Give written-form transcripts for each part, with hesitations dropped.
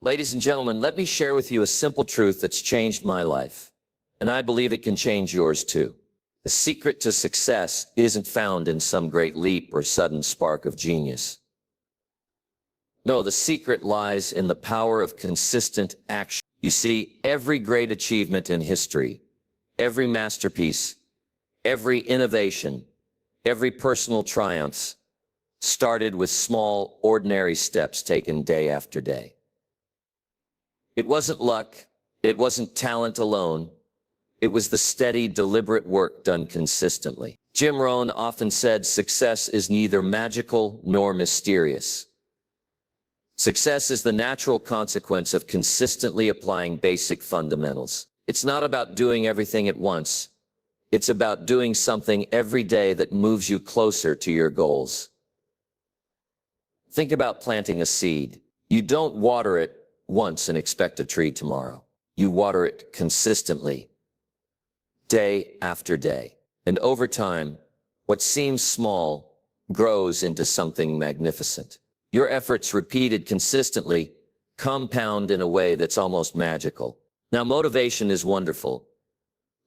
Ladies and gentlemen, let me share with you a simple truth that's changed my life, and I believe it can change yours too. The secret to success isn't found in some great leap or sudden spark of genius. No, the secret lies in the power of consistent action. You see, every great achievement in history, every masterpiece, every innovation, every personal triumph started with small, ordinary steps taken day after day. It wasn't luck, it wasn't talent alone, it was the steady, deliberate work done consistently. Jim Rohn often said success is neither magical nor mysterious. Success is the natural consequence of consistently applying basic fundamentals. It's not about doing everything at once. It's about doing something every day that moves you closer to your goals. Think about planting a seed. You don't water it once and expect a tree tomorrow. You water it consistently, day after day. And over time, what seems small grows into something magnificent. Your efforts repeated consistently compound in a way that's almost magical. Now, motivation is wonderful,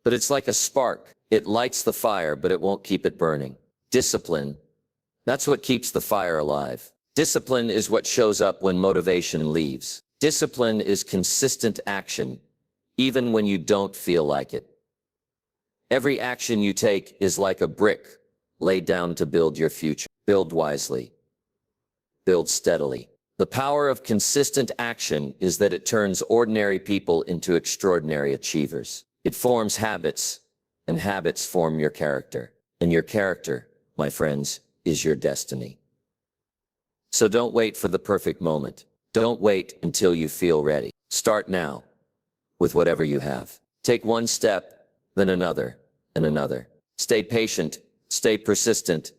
but it's like a spark. It lights the fire, but it won't keep it burning. Discipline, that's what keeps the fire alive. Discipline is what shows up when motivation leaves. Discipline is consistent action, even when you don't feel like it. Every action you take is like a brick laid down to build your future. Build wisely. Build steadily. The power of consistent action is that it turns ordinary people into extraordinary achievers. It forms habits, and habits form your character. And your character, my friends, is your destiny. So don't wait for the perfect moment. Don't wait until you feel ready. Start now with whatever you have. Take one step, then another, and another. Stay patient, stay persistent,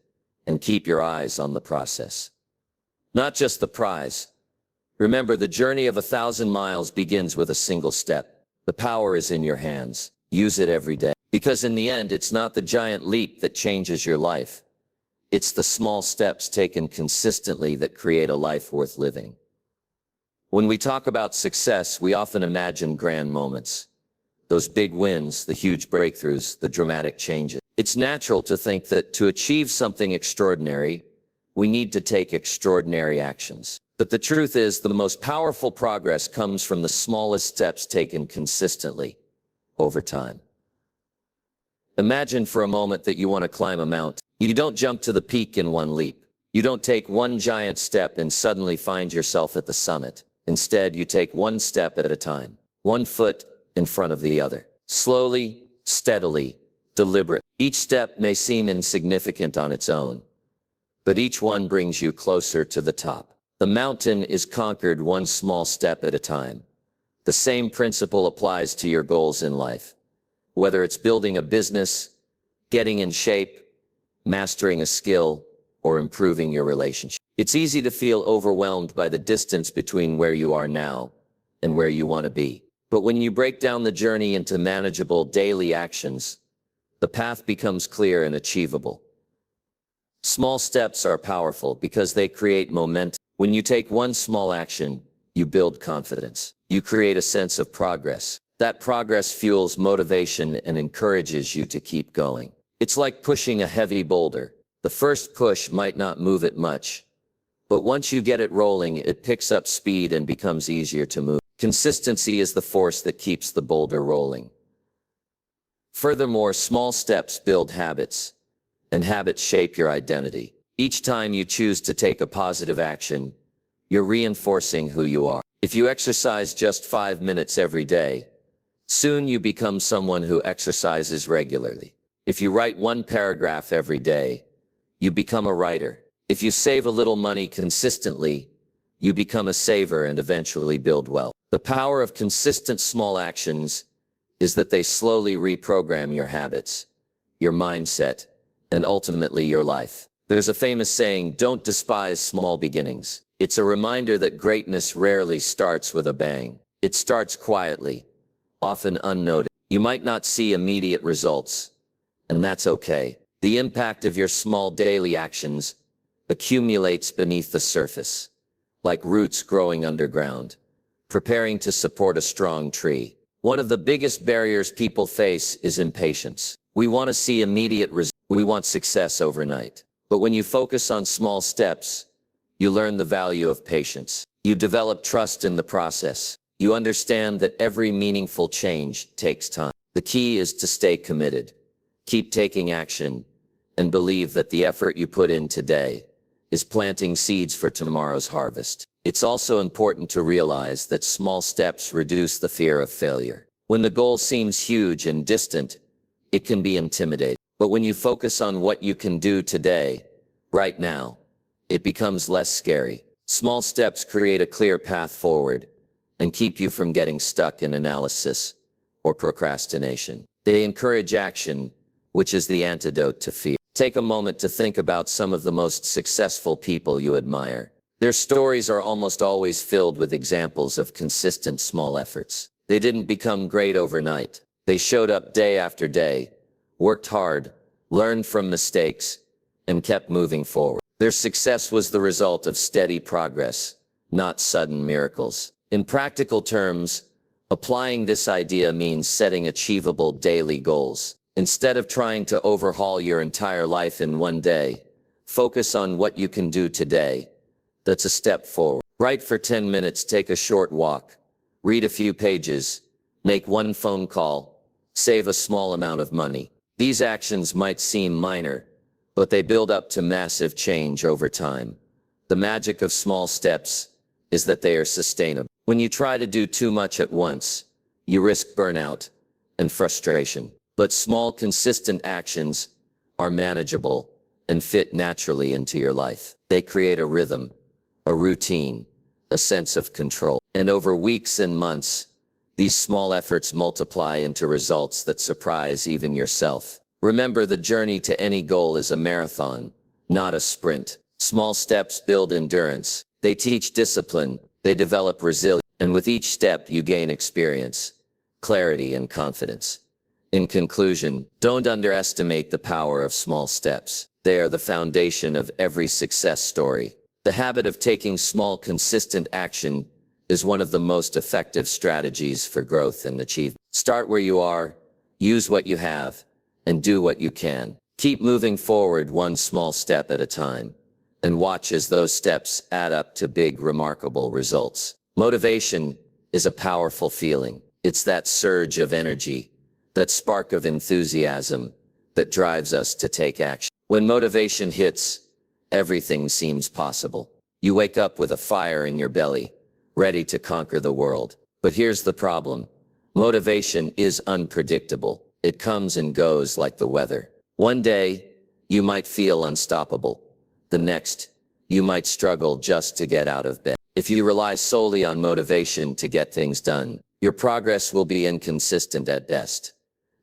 and keep your eyes on the process. Not just the prize. Remember, the journey of 1,000 miles begins with a single step. The power is in your hands. Use it every day. Because in the end, it's not the giant leap that changes your life. It's the small steps taken consistently that create a life worth living. When we talk about success, we often imagine grand moments. Those big wins, the huge breakthroughs, the dramatic changes. It's natural to think that to achieve something extraordinary, we need to take extraordinary actions. But the truth is, the most powerful progress comes from the smallest steps taken consistently over time. Imagine for a moment that you want to climb a mountain. You don't jump to the peak in one leap. You don't take one giant step and suddenly find yourself at the summit. Instead, you take one step at a time, one foot in front of the other. Slowly, steadily, deliberate. Each step may seem insignificant on its own, but each one brings you closer to the top. The mountain is conquered one small step at a time. The same principle applies to your goals in life. Whether it's building a business, getting in shape, mastering a skill, or improving your relationship. It's easy to feel overwhelmed by the distance between where you are now and where you want to be. But when you break down the journey into manageable daily actions, the path becomes clear and achievable. Small steps are powerful because they create momentum. When you take one small action, you build confidence. You create a sense of progress. That progress fuels motivation and encourages you to keep going. It's like pushing a heavy boulder. The first push might not move it much, but once you get it rolling, it picks up speed and becomes easier to move. Consistency is the force that keeps the boulder rolling. Furthermore, small steps build habits, and habits shape your identity. Each time you choose to take a positive action, you're reinforcing who you are. If you exercise just 5 minutes every day, soon you become someone who exercises regularly. If you write one paragraph every day, you become a writer. If you save a little money consistently, you become a saver and eventually build wealth. The power of consistent small actions is that they slowly reprogram your habits, your mindset, and ultimately your life. There's a famous saying, don't despise small beginnings. It's a reminder that greatness rarely starts with a bang. It starts quietly, often unnoticed. You might not see immediate results, and that's okay. The impact of your small daily actions accumulates beneath the surface, like roots growing underground, preparing to support a strong tree. One of the biggest barriers people face is impatience. We want to see immediate results. We want success overnight. But when you focus on small steps, you learn the value of patience. You develop trust in the process. You understand that every meaningful change takes time. The key is to stay committed. Keep taking action and believe that the effort you put in today is planting seeds for tomorrow's harvest. It's also important to realize that small steps reduce the fear of failure. When the goal seems huge and distant, it can be intimidating. But when you focus on what you can do today, right now, it becomes less scary. Small steps create a clear path forward and keep you from getting stuck in analysis or procrastination. They encourage action, which is the antidote to fear. Take a moment to think about some of the most successful people you admire. Their stories are almost always filled with examples of consistent small efforts. They didn't become great overnight. They showed up day after day, worked hard, learned from mistakes, and kept moving forward. Their success was the result of steady progress, not sudden miracles. In practical terms, applying this idea means setting achievable daily goals. Instead of trying to overhaul your entire life in one day, focus on what you can do today. That's a step forward. Write for 10 minutes, take a short walk, read a few pages, make one phone call, save a small amount of money. These actions might seem minor, but they build up to massive change over time. The magic of small steps is that they are sustainable. When you try to do too much at once, you risk burnout and frustration. But small, consistent actions are manageable and fit naturally into your life. They create a rhythm, a routine, a sense of control. And over weeks and months, these small efforts multiply into results that surprise even yourself. Remember, the journey to any goal is a marathon, not a sprint. Small steps build endurance. They teach discipline. They develop resilience. And with each step, you gain experience, clarity, and confidence. In conclusion, don't underestimate the power of small steps. They are the foundation of every success story. The habit of taking small, consistent action is one of the most effective strategies for growth and achievement. Start where you are, use what you have, and do what you can. Keep moving forward one small step at a time, and watch as those steps add up to big, remarkable results. Motivation is a powerful feeling. It's that surge of energy, that spark of enthusiasm that drives us to take action. When motivation hits, everything seems possible. You wake up with a fire in your belly, ready to conquer the world. But here's the problem. Motivation is unpredictable. It comes and goes like the weather. One day, you might feel unstoppable. The next, you might struggle just to get out of bed. If you rely solely on motivation to get things done, your progress will be inconsistent at best.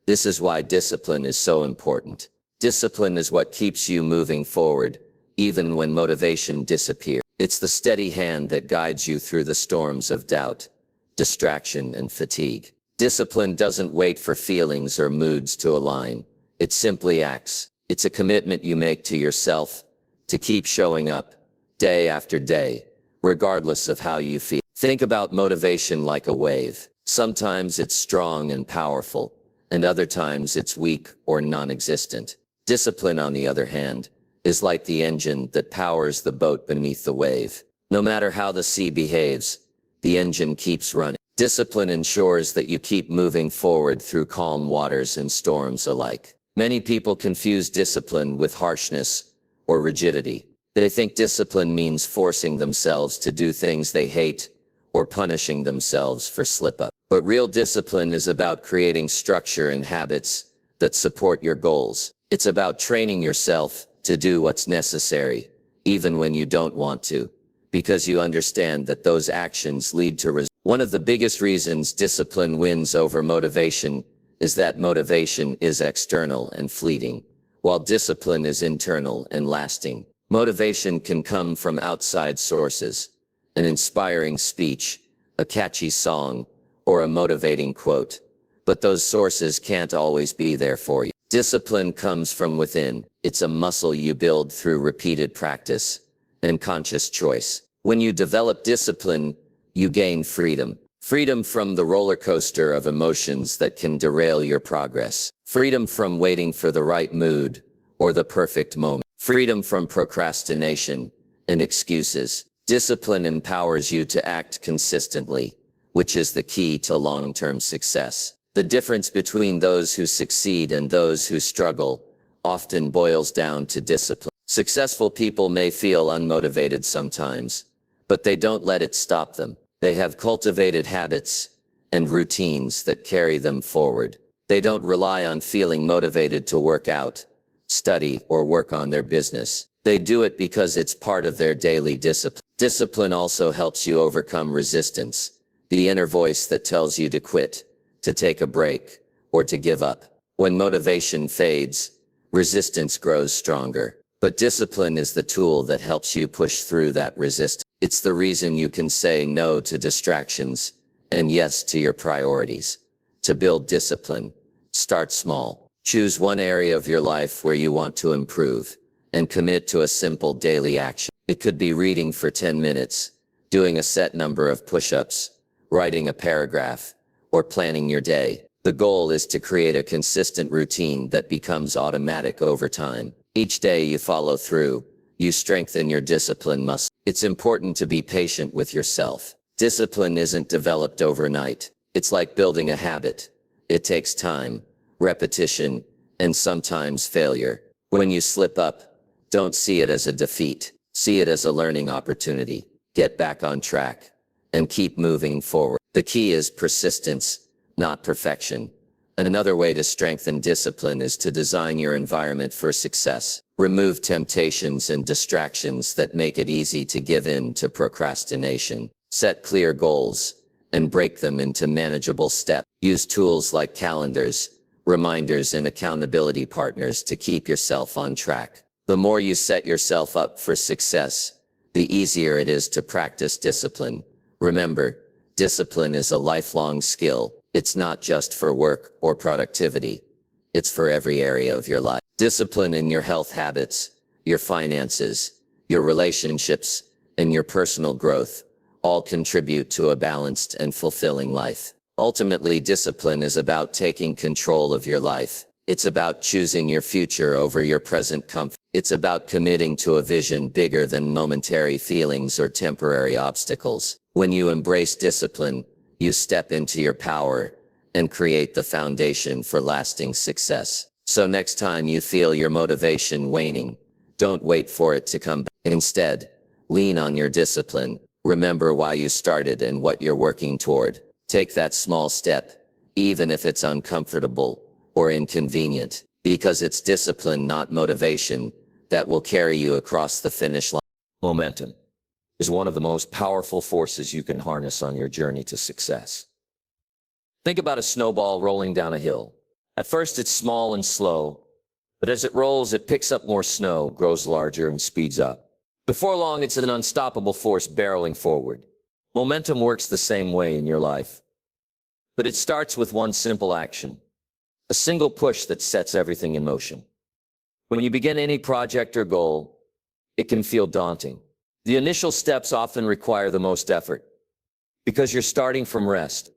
This is why discipline is so important. Discipline is what keeps you moving forward, even when motivation disappears. It's the steady hand that guides you through the storms of doubt, distraction, and fatigue. Discipline doesn't wait for feelings or moods to align. It simply acts. It's a commitment you make to yourself to keep showing up day after day, regardless of how you feel. Think about motivation like a wave. Sometimes it's strong and powerful, and other times it's weak or non-existent. Discipline, on the other hand, is like the engine that powers the boat beneath the wave. No matter how the sea behaves, the engine keeps running. Discipline ensures that you keep moving forward through calm waters and storms alike. Many people confuse discipline with harshness or rigidity. They think discipline means forcing themselves to do things they hate or punishing themselves for slip-up. But real discipline is about creating structure and habits that support your goals. It's about training yourself to do what's necessary, even when you don't want to, because you understand that those actions lead to results. One of the biggest reasons discipline wins over motivation is that motivation is external and fleeting, while discipline is internal and lasting. Motivation can come from outside sources, an inspiring speech, a catchy song, or a motivating quote. But those sources can't always be there for you. Discipline comes from within. It's a muscle you build through repeated practice and conscious choice. When you develop discipline, you gain freedom. Freedom from the roller coaster of emotions that can derail your progress. Freedom from waiting for the right mood or the perfect moment. Freedom from procrastination and excuses. Discipline empowers you to act consistently, which is the key to long-term success. The difference between those who succeed and those who struggle often boils down to discipline. Successful people may feel unmotivated sometimes, but they don't let it stop them. They have cultivated habits and routines that carry them forward. They don't rely on feeling motivated to work out, study, or work on their business. They do it because it's part of their daily discipline. Discipline also helps you overcome resistance, the inner voice that tells you to quit, to take a break, or to give up. When motivation fades, resistance grows stronger. But discipline is the tool that helps you push through that resistance. It's the reason you can say no to distractions and yes to your priorities. To build discipline, start small. Choose one area of your life where you want to improve and commit to a simple daily action. It could be reading for 10 minutes, doing a set number of push-ups, writing a paragraph, or planning your day. The goal is to create a consistent routine that becomes automatic over time. Each day you follow through, you strengthen your discipline muscle. It's important to be patient with yourself. Discipline isn't developed overnight. It's like building a habit. It takes time, repetition, and sometimes failure. When you slip up, don't see it as a defeat. See it as a learning opportunity. Get back on track and keep moving forward. The key is persistence, not perfection. Another way to strengthen discipline is to design your environment for success. Remove temptations and distractions that make it easy to give in to procrastination. Set clear goals and break them into manageable steps. Use tools like calendars, reminders, and accountability partners to keep yourself on track. The more you set yourself up for success, the easier it is to practice discipline. Remember, discipline is a lifelong skill. It's not just for work or productivity. It's for every area of your life. Discipline in your health habits, your finances, your relationships, and your personal growth all contribute to a balanced and fulfilling life. Ultimately, discipline is about taking control of your life. It's about choosing your future over your present comfort. It's about committing to a vision bigger than momentary feelings or temporary obstacles. When you embrace discipline, you step into your power and create the foundation for lasting success. So next time you feel your motivation waning, don't wait for it to come back. Instead, lean on your discipline. Remember why you started and what you're working toward. Take that small step, even if it's uncomfortable or inconvenient, because it's discipline, not motivation, that will carry you across the finish line. Momentum is one of the most powerful forces you can harness on your journey to success. Think about a snowball rolling down a hill. At first it's small and slow, but as it rolls, it picks up more snow, grows larger, and speeds up. Before long, it's an unstoppable force barreling forward. Momentum works the same way in your life, but it starts with one simple action, a single push that sets everything in motion. When you begin any project or goal, it can feel daunting. The initial steps often require the most effort because you're starting from rest.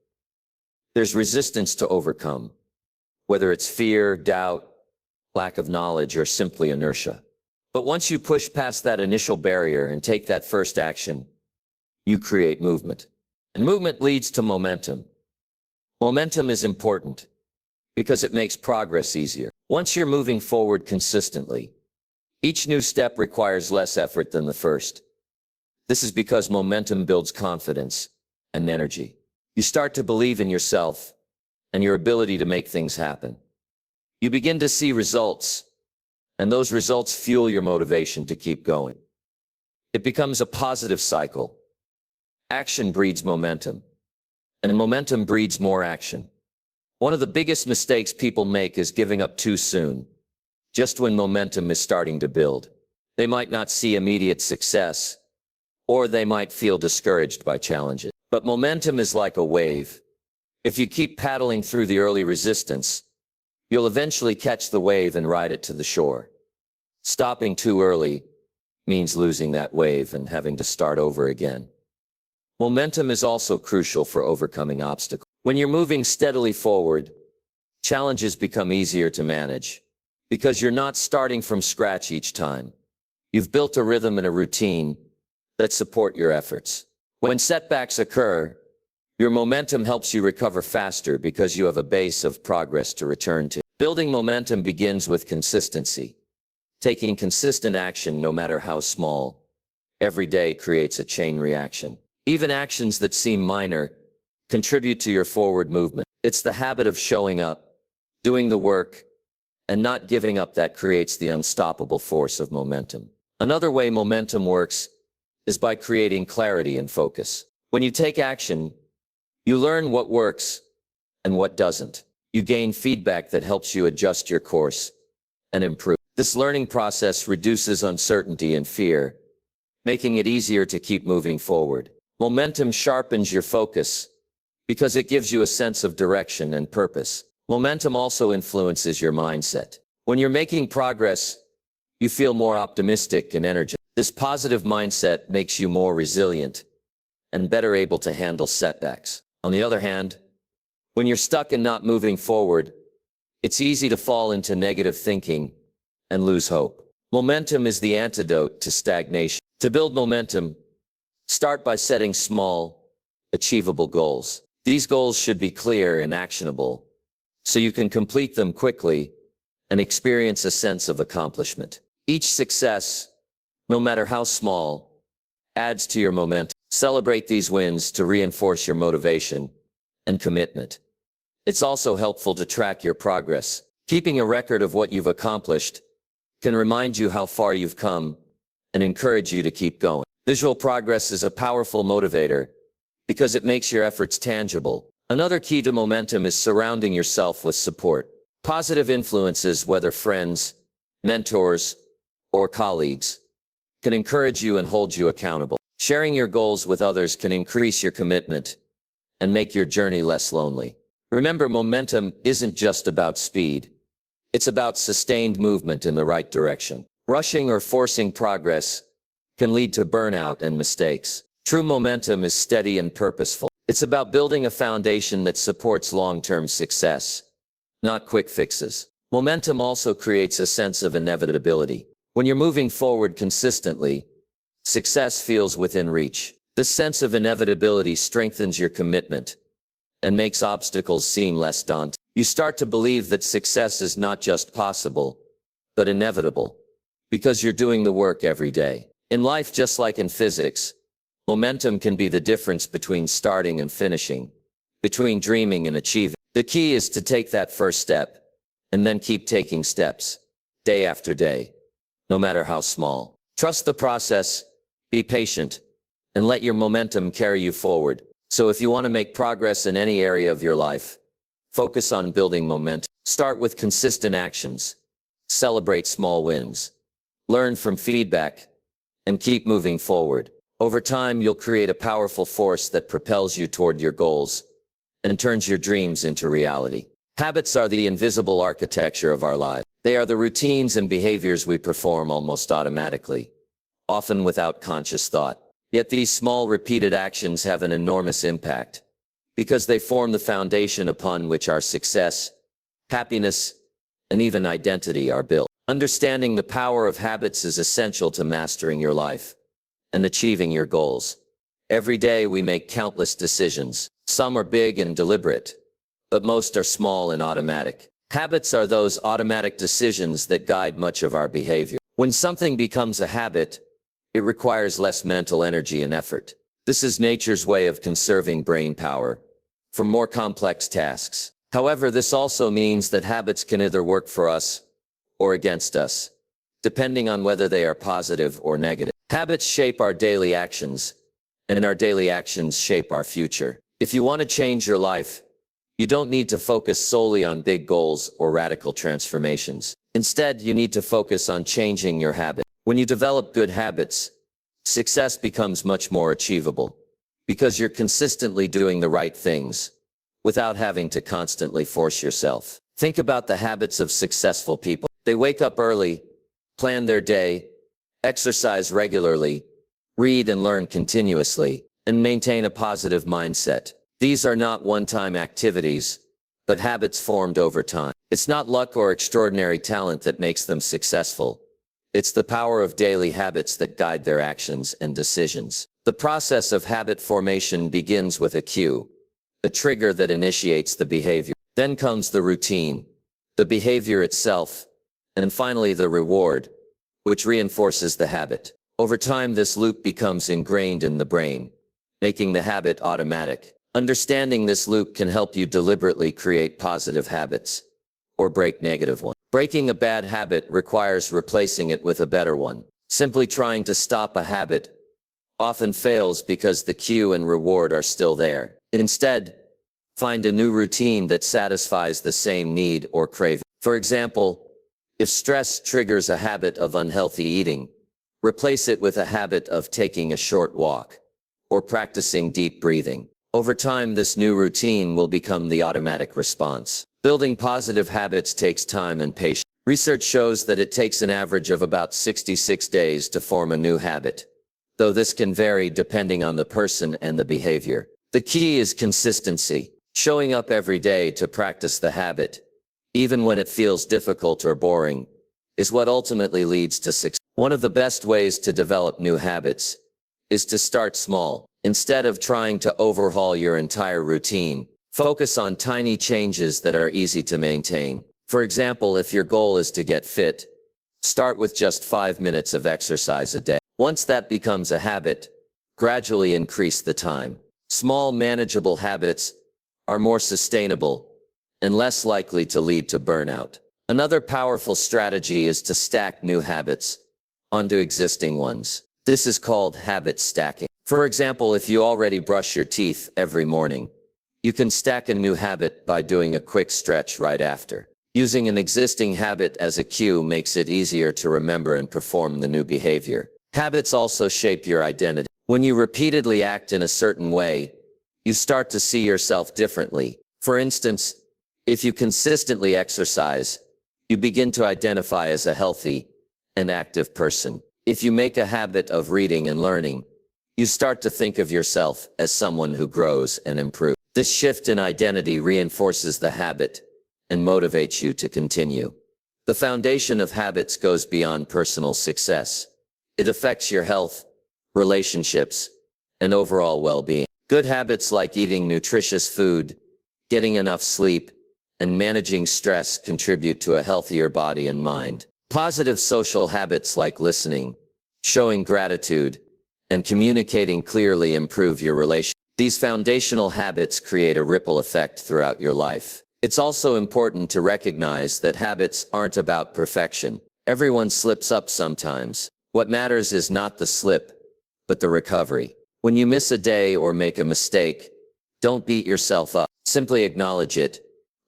There's resistance to overcome, whether it's fear, doubt, lack of knowledge, or simply inertia. But once you push past that initial barrier and take that first action, you create movement. And movement leads to momentum. Momentum is important because it makes progress easier. Once you're moving forward consistently, each new step requires less effort than the first. This is because momentum builds confidence and energy. You start to believe in yourself and your ability to make things happen. You begin to see results, and those results fuel your motivation to keep going. It becomes a positive cycle. Action breeds momentum, and momentum breeds more action. One of the biggest mistakes people make is giving up too soon, just when momentum is starting to build. They might not see immediate success, or they might feel discouraged by challenges. But momentum is like a wave. If you keep paddling through the early resistance, you'll eventually catch the wave and ride it to the shore. Stopping too early means losing that wave and having to start over again. Momentum is also crucial for overcoming obstacles. When you're moving steadily forward, challenges become easier to manage because you're not starting from scratch each time. You've built a rhythm and a routine that support your efforts. When setbacks occur, your momentum helps you recover faster because you have a base of progress to return to. Building momentum begins with consistency. Taking consistent action, no matter how small, every day creates a chain reaction. Even actions that seem minor contribute to your forward movement. It's the habit of showing up, doing the work, and not giving up that creates the unstoppable force of momentum. Another way momentum works is by creating clarity and focus. When you take action, you learn what works and what doesn't. You gain feedback that helps you adjust your course and improve. This learning process reduces uncertainty and fear, making it easier to keep moving forward. Momentum sharpens your focus because it gives you a sense of direction and purpose. Momentum also influences your mindset. When you're making progress, you feel more optimistic and energetic. This positive mindset makes you more resilient and better able to handle setbacks. On the other hand, when you're stuck and not moving forward, it's easy to fall into negative thinking and lose hope. Momentum is the antidote to stagnation. To build momentum, start by setting small, achievable goals. These goals should be clear and actionable, so you can complete them quickly and experience a sense of accomplishment. Each success, no matter how small, adds to your momentum. Celebrate these wins to reinforce your motivation and commitment. It's also helpful to track your progress. Keeping a record of what you've accomplished can remind you how far you've come and encourage you to keep going. Visual progress is a powerful motivator because it makes your efforts tangible. Another key to momentum is surrounding yourself with support. Positive influences, whether friends, mentors, or colleagues, can encourage you and hold you accountable. Sharing your goals with others can increase your commitment and make your journey less lonely. Remember, momentum isn't just about speed. It's about sustained movement in the right direction. Rushing or forcing progress can lead to burnout and mistakes. True momentum is steady and purposeful. It's about building a foundation that supports long-term success, not quick fixes. Momentum also creates a sense of inevitability. When you're moving forward consistently, success feels within reach. This sense of inevitability strengthens your commitment and makes obstacles seem less daunting. You start to believe that success is not just possible, but inevitable, because you're doing the work every day. In life, just like in physics, momentum can be the difference between starting and finishing, between dreaming and achieving. The key is to take that first step, and then keep taking steps, day after day, no matter how small. Trust the process, be patient, and let your momentum carry you forward. So if you want to make progress in any area of your life, focus on building momentum. Start with consistent actions, celebrate small wins, learn from feedback, and keep moving forward. Over time, you'll create a powerful force that propels you toward your goals and turns your dreams into reality. Habits are the invisible architecture of our lives. They are the routines and behaviors we perform almost automatically, often without conscious thought. Yet these small repeated actions have an enormous impact because they form the foundation upon which our success, happiness, and even identity are built. Understanding the power of habits is essential to mastering your life and achieving your goals. Every day we make countless decisions. Some are big and deliberate, but most are small and automatic. Habits are those automatic decisions that guide much of our behavior. When something becomes a habit, it requires less mental energy and effort. This is nature's way of conserving brain power for more complex tasks. However, this also means that habits can either work for us or against us, depending on whether they are positive or negative. Habits shape our daily actions, and our daily actions shape our future. If you want to change your life, you don't need to focus solely on big goals or radical transformations. Instead, you need to focus on changing your habit. When you develop good habits, success becomes much more achievable because you're consistently doing the right things without having to constantly force yourself. Think about the habits of successful people. They wake up early, plan their day, exercise regularly, read and learn continuously. and maintain a positive mindset. These are not one-time activities, but habits formed over time. It's not luck or extraordinary talent that makes them successful. It's the power of daily habits that guide their actions and decisions. The process of habit formation begins with a cue, a trigger that initiates the behavior. Then comes the routine, the behavior itself, and finally the reward, which reinforces the habit. Over time, this loop becomes ingrained in the brain, making the habit automatic. Understanding this loop can help you deliberately create positive habits or break negative ones. Breaking a bad habit requires replacing it with a better one. Simply trying to stop a habit often fails because the cue and reward are still there. Instead, find a new routine that satisfies the same need or craving. For example, if stress triggers a habit of unhealthy eating, replace it with a habit of taking a short walk or practicing deep breathing. Over time, this new routine will become the automatic response. Building positive habits takes time and patience. Research shows that it takes an average of about 66 days to form a new habit, though this can vary depending on the person and the behavior. The key is consistency, showing up every day to practice the habit, even when it feels difficult or boring, is what ultimately leads to success. One of the best ways to develop new habits is to start small. Instead of trying to overhaul your entire routine, focus on tiny changes that are easy to maintain. For example, if your goal is to get fit, start with just 5 minutes of exercise a day. Once that becomes a habit, gradually increase the time. Small, manageable habits are more sustainable and less likely to lead to burnout. Another powerful strategy is to stack new habits onto existing ones. This is called habit stacking. For example, if you already brush your teeth every morning, you can stack a new habit by doing a quick stretch right after. Using an existing habit as a cue makes it easier to remember and perform the new behavior. Habits also shape your identity. When you repeatedly act in a certain way, you start to see yourself differently. For instance, if you consistently exercise, you begin to identify as a healthy and active person. If you make a habit of reading and learning, you start to think of yourself as someone who grows and improves. This shift in identity reinforces the habit and motivates you to continue. The foundation of habits goes beyond personal success. It affects your health, relationships, and overall well-being. Good habits like eating nutritious food, getting enough sleep, and managing stress contribute to a healthier body and mind. Positive social habits like listening, showing gratitude, and communicating clearly improve your relationship. These foundational habits create a ripple effect throughout your life. It's also important to recognize that habits aren't about perfection. Everyone slips up sometimes. What matters is not the slip, but the recovery. When you miss a day or make a mistake, don't beat yourself up. Simply acknowledge it,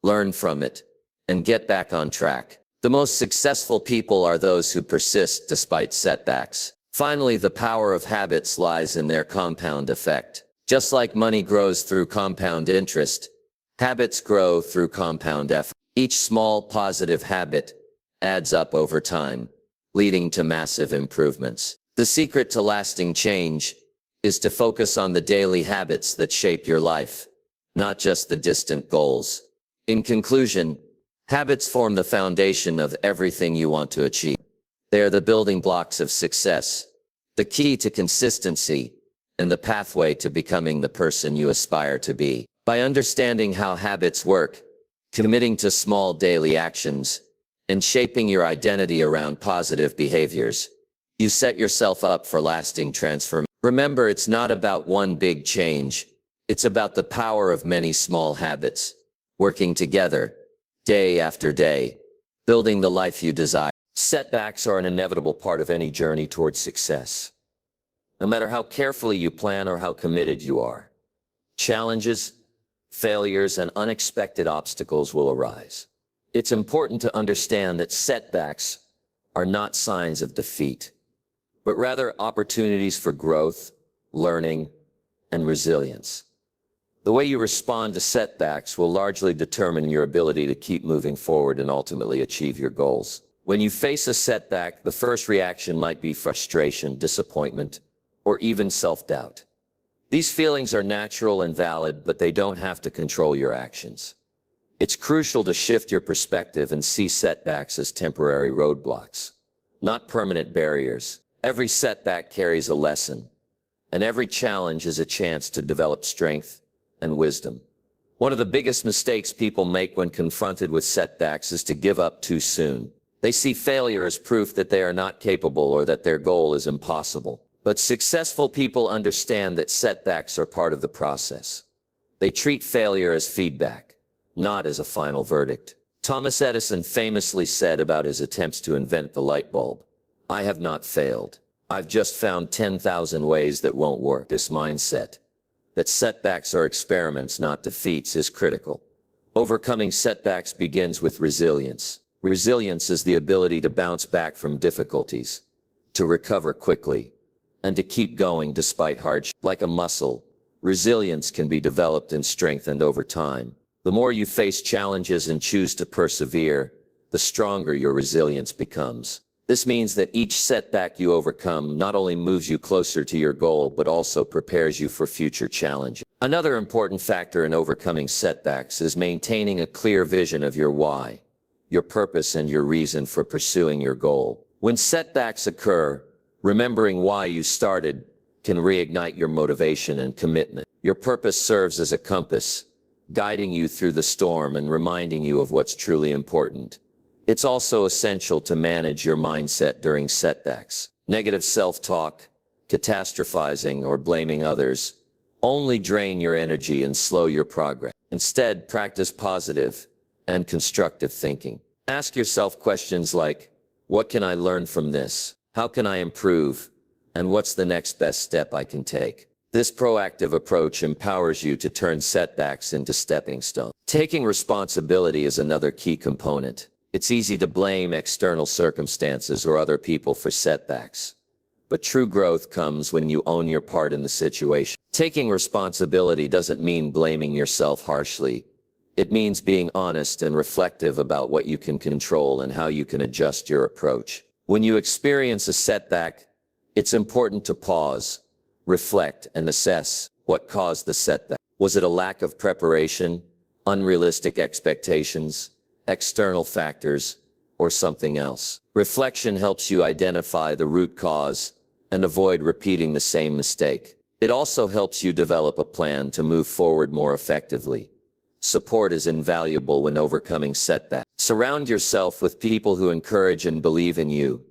learn from it, and get back on track. The most successful people are those who persist despite setbacks. Finally, the power of habits lies in their compound effect. Just like money grows through compound interest, habits grow through compound effort. Each small positive habit adds up over time, leading to massive improvements. The secret to lasting change is to focus on the daily habits that shape your life, not just the distant goals. In conclusion, habits form the foundation of everything you want to achieve. They are the building blocks of success, the key to consistency, and the pathway to becoming the person you aspire to be. By understanding how habits work, committing to small daily actions, and shaping your identity around positive behaviors, you set yourself up for lasting transformation. Remember, it's not about one big change. It's about the power of many small habits, working together, day after day, building the life you desire. Setbacks are an inevitable part of any journey towards success. No matter how carefully you plan or how committed you are, challenges, failures, and unexpected obstacles will arise. It's important to understand that setbacks are not signs of defeat, but rather opportunities for growth, learning, and resilience. The way you respond to setbacks will largely determine your ability to keep moving forward and ultimately achieve your goals. When you face a setback, the first reaction might be frustration, disappointment, or even self-doubt. These feelings are natural and valid, but they don't have to control your actions. It's crucial to shift your perspective and see setbacks as temporary roadblocks, not permanent barriers. Every setback carries a lesson, and every challenge is a chance to develop strength and wisdom. One of the biggest mistakes people make when confronted with setbacks is to give up too soon. They see failure as proof that they are not capable or that their goal is impossible. But successful people understand that setbacks are part of the process. They treat failure as feedback, not as a final verdict. Thomas Edison famously said about his attempts to invent the light bulb, "I have not failed. I've just found 10,000 ways that won't work." This mindset, that setbacks are experiments, not defeats, is critical. Overcoming setbacks begins with resilience. Resilience is the ability to bounce back from difficulties, to recover quickly, and to keep going despite hardship. Like a muscle, resilience can be developed and strengthened over time. The more you face challenges and choose to persevere, the stronger your resilience becomes. This means that each setback you overcome not only moves you closer to your goal, but also prepares you for future challenges. Another important factor in overcoming setbacks is maintaining a clear vision of your why, your purpose, and your reason for pursuing your goal. When setbacks occur, remembering why you started can reignite your motivation and commitment. Your purpose serves as a compass, guiding you through the storm and reminding you of what's truly important. It's also essential to manage your mindset during setbacks. Negative self-talk, catastrophizing, or blaming others only drain your energy and slow your progress. Instead, practice positive and constructive thinking. Ask yourself questions like, what can I learn from this? How can I improve? And what's the next best step I can take? This proactive approach empowers you to turn setbacks into stepping stones. Taking responsibility is another key component. It's easy to blame external circumstances or other people for setbacks, but true growth comes when you own your part in the situation. Taking responsibility doesn't mean blaming yourself harshly. It means being honest and reflective about what you can control and how you can adjust your approach. When you experience a setback, it's important to pause, reflect, and assess what caused the setback. Was it a lack of preparation, unrealistic expectations, external factors, or something else? Reflection helps you identify the root cause and avoid repeating the same mistake. It also helps you develop a plan to move forward more effectively. Support is invaluable when overcoming setbacks. Surround yourself with people who encourage and believe in you.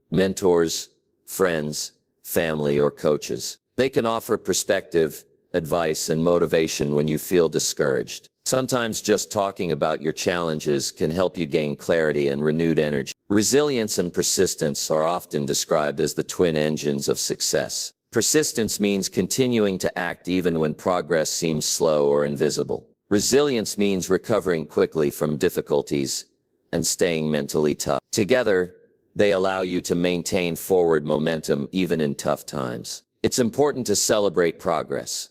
Mentors, friends, family, or coaches. They can offer perspective, advice, and motivation when you feel discouraged. Sometimes just talking about your challenges can help you gain clarity and renewed energy. Resilience and persistence are often described as the twin engines of success. Persistence means continuing to act even when progress seems slow or invisible. Resilience means recovering quickly from difficulties and staying mentally tough. Together, they allow you to maintain forward momentum even in tough times. It's important to celebrate progress,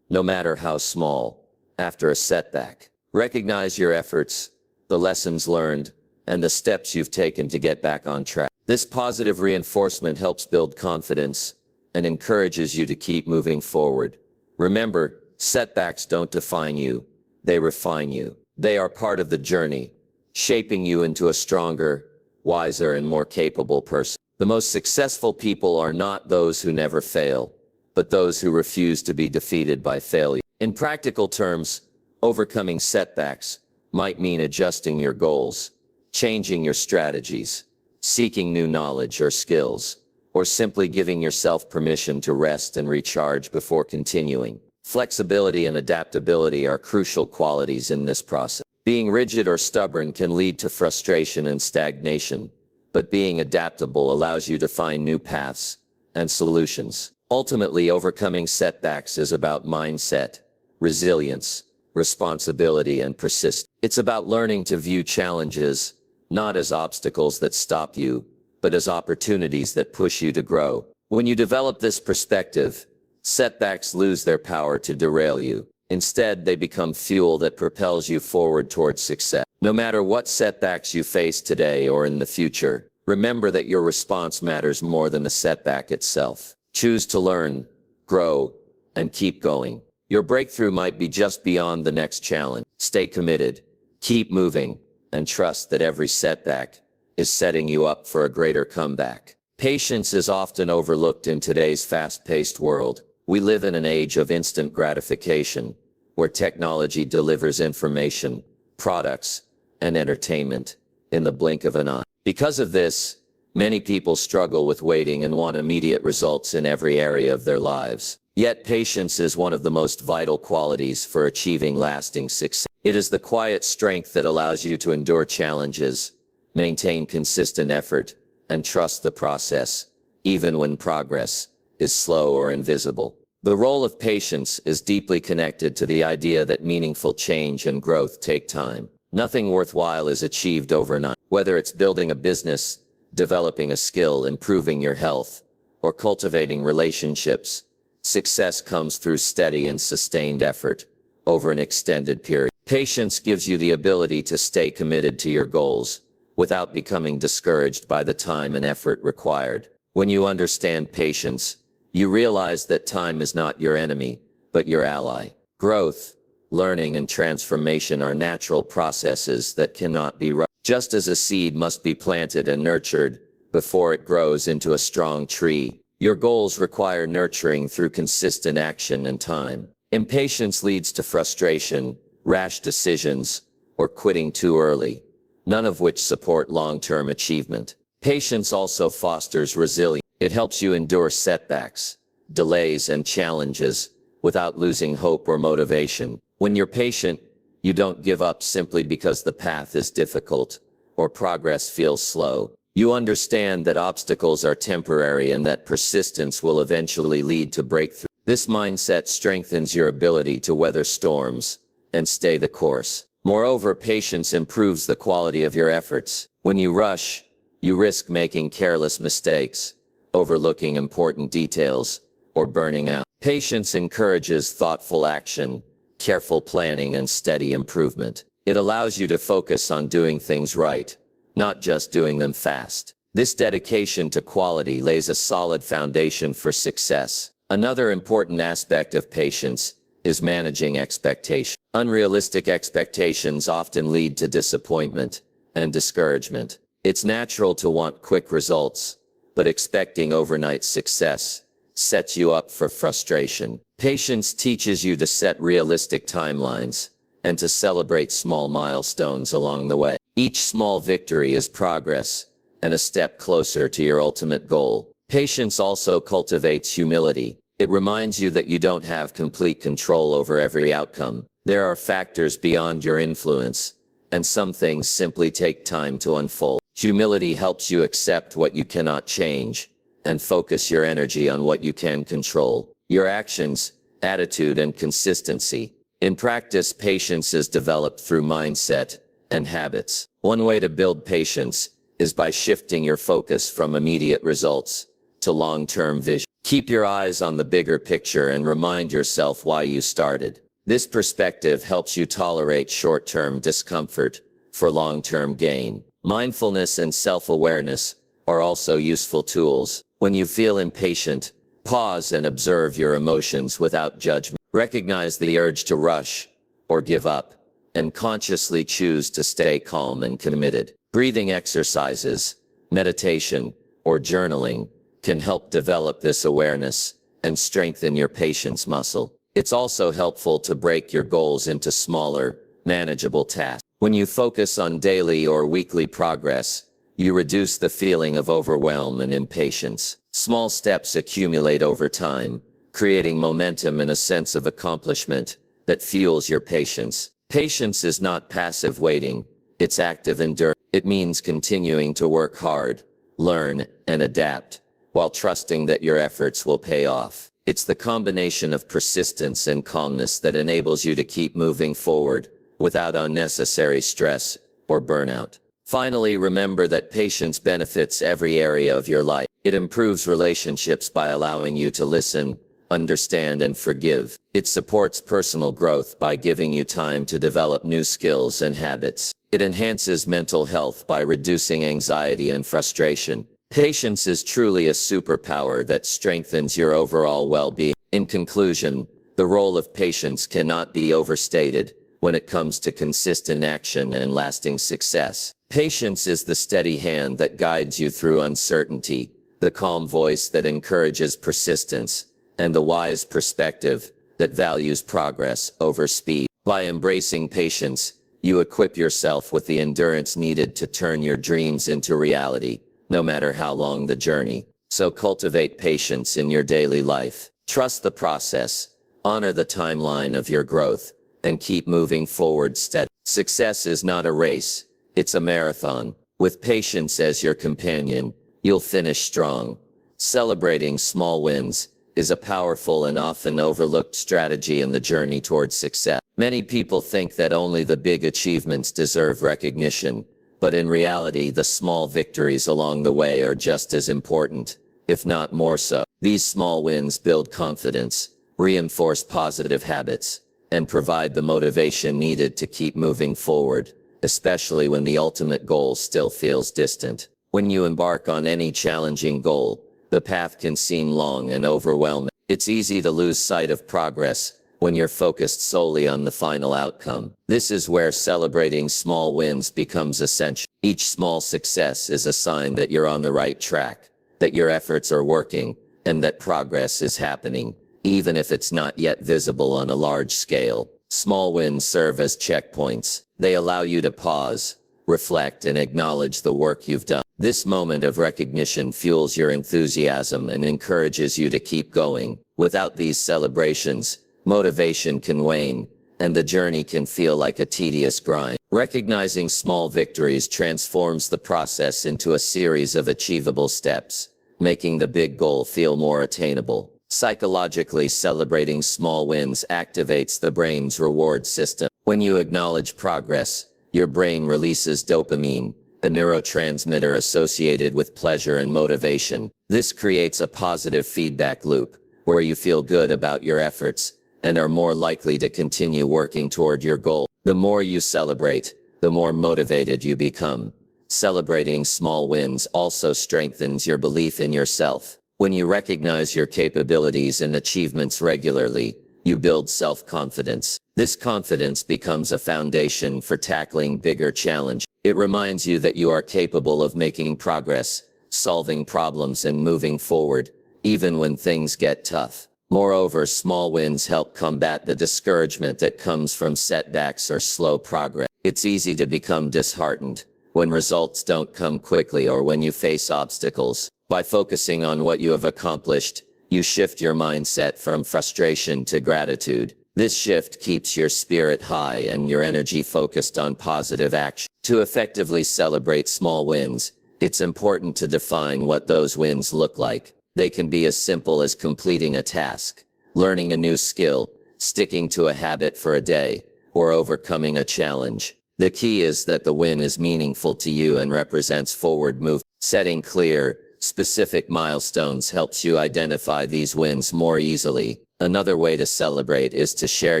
no matter how small, after a setback. Recognize your efforts, the lessons learned, and the steps you've taken to get back on track. This positive reinforcement helps build confidence and encourages you to keep moving forward. Remember, setbacks don't define you. They refine you. They are part of the journey, shaping you into a stronger, wiser, and more capable person. The most successful people are not those who never fail, but those who refuse to be defeated by failure. In practical terms, overcoming setbacks might mean adjusting your goals, changing your strategies, seeking new knowledge or skills, or simply giving yourself permission to rest and recharge before continuing. Flexibility and adaptability are crucial qualities in this process. Being rigid or stubborn can lead to frustration and stagnation, but being adaptable allows you to find new paths and solutions. Ultimately, overcoming setbacks is about mindset, resilience, responsibility, and persistence. It's about learning to view challenges not as obstacles that stop you, but as opportunities that push you to grow. When you develop this perspective, setbacks lose their power to derail you. Instead, they become fuel that propels you forward towards success. No matter what setbacks you face today or in the future, remember that your response matters more than the setback itself. Choose to learn, grow, and keep going. Your breakthrough might be just beyond the next challenge. Stay committed, keep moving, and trust that every setback is setting you up for a greater comeback. Patience is often overlooked in today's fast-paced world. We live in an age of instant gratification, where technology delivers information, products, and entertainment in the blink of an eye. Because of this, many people struggle with waiting and want immediate results in every area of their lives. Yet patience is one of the most vital qualities for achieving lasting success. It is the quiet strength that allows you to endure challenges, maintain consistent effort, and trust the process, even when progress is slow or invisible. The role of patience is deeply connected to the idea that meaningful change and growth take time. Nothing worthwhile is achieved overnight. Whether it's building a business, developing a skill, improving your health, or cultivating relationships, success comes through steady and sustained effort over an extended period. Patience gives you the ability to stay committed to your goals without becoming discouraged by the time and effort required. When you understand patience, you realize that time is not your enemy, but your ally. Growth, learning, and transformation are natural processes that cannot be rushed. Just as a seed must be planted and nurtured before it grows into a strong tree, your goals require nurturing through consistent action and time. Impatience leads to frustration, rash decisions, or quitting too early, none of which support long-term achievement. Patience also fosters resilience. It helps you endure setbacks, delays, and challenges without losing hope or motivation. When you're patient, you don't give up simply because the path is difficult or progress feels slow. You understand that obstacles are temporary and that persistence will eventually lead to breakthrough. This mindset strengthens your ability to weather storms and stay the course. Moreover, patience improves the quality of your efforts. When you rush, you risk making careless mistakes, overlooking important details, or burning out. Patience encourages thoughtful action, careful planning, and steady improvement. It allows you to focus on doing things right, not just doing them fast. This dedication to quality lays a solid foundation for success. Another important aspect of patience is managing expectations. Unrealistic expectations often lead to disappointment and discouragement. It's natural to want quick results, but expecting overnight success sets you up for frustration. Patience teaches you to set realistic timelines and to celebrate small milestones along the way. Each small victory is progress and a step closer to your ultimate goal. Patience also cultivates humility. It reminds you that you don't have complete control over every outcome. There are factors beyond your influence, and some things simply take time to unfold. Humility helps you accept what you cannot change and focus your energy on what you can control: your actions, attitude, and consistency. In practice, patience is developed through mindset and habits. One way to build patience is by shifting your focus from immediate results to long-term vision. Keep your eyes on the bigger picture and remind yourself why you started. This perspective helps you tolerate short-term discomfort for long-term gain. Mindfulness and self-awareness are also useful tools. When you feel impatient, pause and observe your emotions without judgment. Recognize the urge to rush or give up, and consciously choose to stay calm and committed. Breathing exercises, meditation, or journaling can help develop this awareness and strengthen your patience muscle. It's also helpful to break your goals into smaller, manageable tasks. When you focus on daily or weekly progress, you reduce the feeling of overwhelm and impatience. Small steps accumulate over time, creating momentum and a sense of accomplishment that fuels your patience. Patience is not passive waiting, it's active endurance. It means continuing to work hard, learn, and adapt, while trusting that your efforts will pay off. It's the combination of persistence and calmness that enables you to keep moving forward without unnecessary stress or burnout. Finally, remember that patience benefits every area of your life. It improves relationships by allowing you to listen, understand, and forgive. It supports personal growth by giving you time to develop new skills and habits. It enhances mental health by reducing anxiety and frustration. Patience is truly a superpower that strengthens your overall well-being. In conclusion, the role of patience cannot be overstated when it comes to consistent action and lasting success. Patience is the steady hand that guides you through uncertainty, the calm voice that encourages persistence, and the wise perspective that values progress over speed. By embracing patience, you equip yourself with the endurance needed to turn your dreams into reality, no matter how long the journey. So cultivate patience in your daily life. Trust the process, honor the timeline of your growth, and keep moving forward steadily. Success is not a race, it's a marathon. With patience as your companion, you'll finish strong. Celebrating small wins is a powerful and often overlooked strategy in the journey towards success. Many people think that only the big achievements deserve recognition, but in reality, the small victories along the way are just as important, if not more so. These small wins build confidence, reinforce positive habits, and provide the motivation needed to keep moving forward, especially when the ultimate goal still feels distant. When you embark on any challenging goal, the path can seem long and overwhelming. It's easy to lose sight of progress when you're focused solely on the final outcome. This is where celebrating small wins becomes essential. Each small success is a sign that you're on the right track, that your efforts are working, and that progress is happening, even if it's not yet visible on a large scale. Small wins serve as checkpoints. They allow you to pause, reflect, and acknowledge the work you've done. This moment of recognition fuels your enthusiasm and encourages you to keep going. Without these celebrations, motivation can wane, and the journey can feel like a tedious grind. Recognizing small victories transforms the process into a series of achievable steps, making the big goal feel more attainable. Psychologically, celebrating small wins activates the brain's reward system. When you acknowledge progress, your brain releases dopamine, the neurotransmitter associated with pleasure and motivation. This creates a positive feedback loop, where you feel good about your efforts and are more likely to continue working toward your goal. The more you celebrate, the more motivated you become. Celebrating small wins also strengthens your belief in yourself. When you recognize your capabilities and achievements regularly, you build self-confidence. This confidence becomes a foundation for tackling bigger challenges. It reminds you that you are capable of making progress, solving problems, and moving forward, even when things get tough. Moreover, small wins help combat the discouragement that comes from setbacks or slow progress. It's easy to become disheartened when results don't come quickly or when you face obstacles. By focusing on what you have accomplished, you shift your mindset from frustration to gratitude. This shift keeps your spirit high and your energy focused on positive action. To effectively celebrate small wins, it's important to define what those wins look like. They can be as simple as completing a task, learning a new skill, sticking to a habit for a day, or overcoming a challenge. The key is that the win is meaningful to you and represents forward movement. Setting clear, specific milestones helps you identify these wins more easily. Another way to celebrate is to share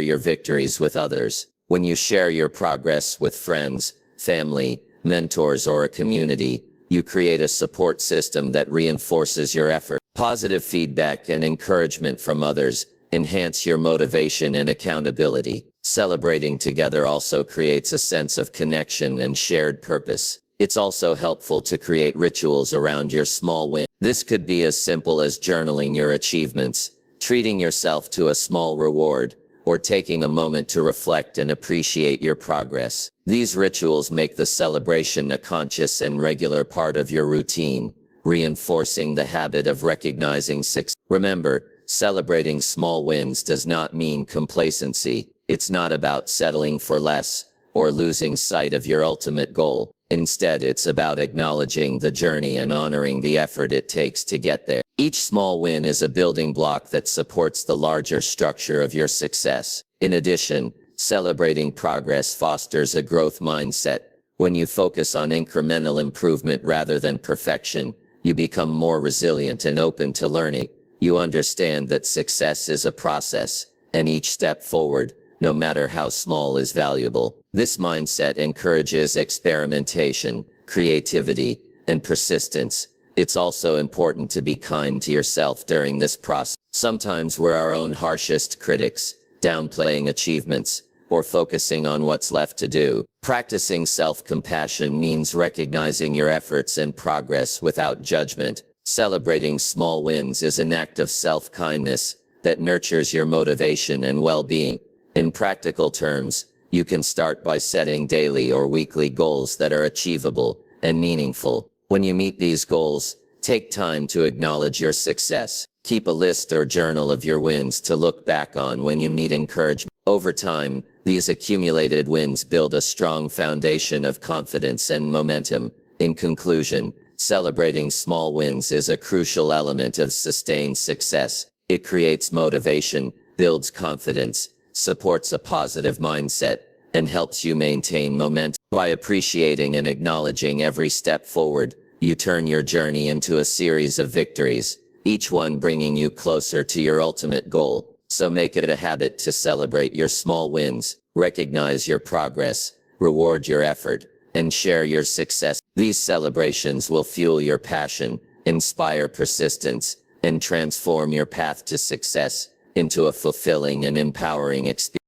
your victories with others. When you share your progress with friends, family, mentors, or a community, you create a support system that reinforces your effort. Positive feedback and encouragement from others enhance your motivation and accountability. Celebrating together also creates a sense of connection and shared purpose. It's also helpful to create rituals around your small win. This could be as simple as journaling your achievements, treating yourself to a small reward, or taking a moment to reflect and appreciate your progress. These rituals make the celebration a conscious and regular part of your routine, reinforcing the habit of recognizing success. Remember, celebrating small wins does not mean complacency. It's not about settling for less or losing sight of your ultimate goal. Instead, it's about acknowledging the journey and honoring the effort it takes to get there. Each small win is a building block that supports the larger structure of your success. In addition, celebrating progress fosters a growth mindset. When you focus on incremental improvement rather than perfection, you become more resilient and open to learning. You understand that success is a process, and each step forward, no matter how small, is valuable. This mindset encourages experimentation, creativity, and persistence. It's also important to be kind to yourself during this process. Sometimes we're our own harshest critics, downplaying achievements, or focusing on what's left to do. Practicing self-compassion means recognizing your efforts and progress without judgment. Celebrating small wins is an act of self-kindness that nurtures your motivation and well-being. In practical terms, you can start by setting daily or weekly goals that are achievable and meaningful. When you meet these goals, take time to acknowledge your success. Keep a list or journal of your wins to look back on when you need encouragement. Over time, these accumulated wins build a strong foundation of confidence and momentum. In conclusion, celebrating small wins is a crucial element of sustained success. It creates motivation, builds confidence, supports a positive mindset, and helps you maintain momentum. By appreciating and acknowledging every step forward, you turn your journey into a series of victories, each one bringing you closer to your ultimate goal. So make it a habit to celebrate your small wins, recognize your progress, reward your effort, and share your success. These celebrations will fuel your passion, inspire persistence, and transform your path to success into a fulfilling and empowering experience.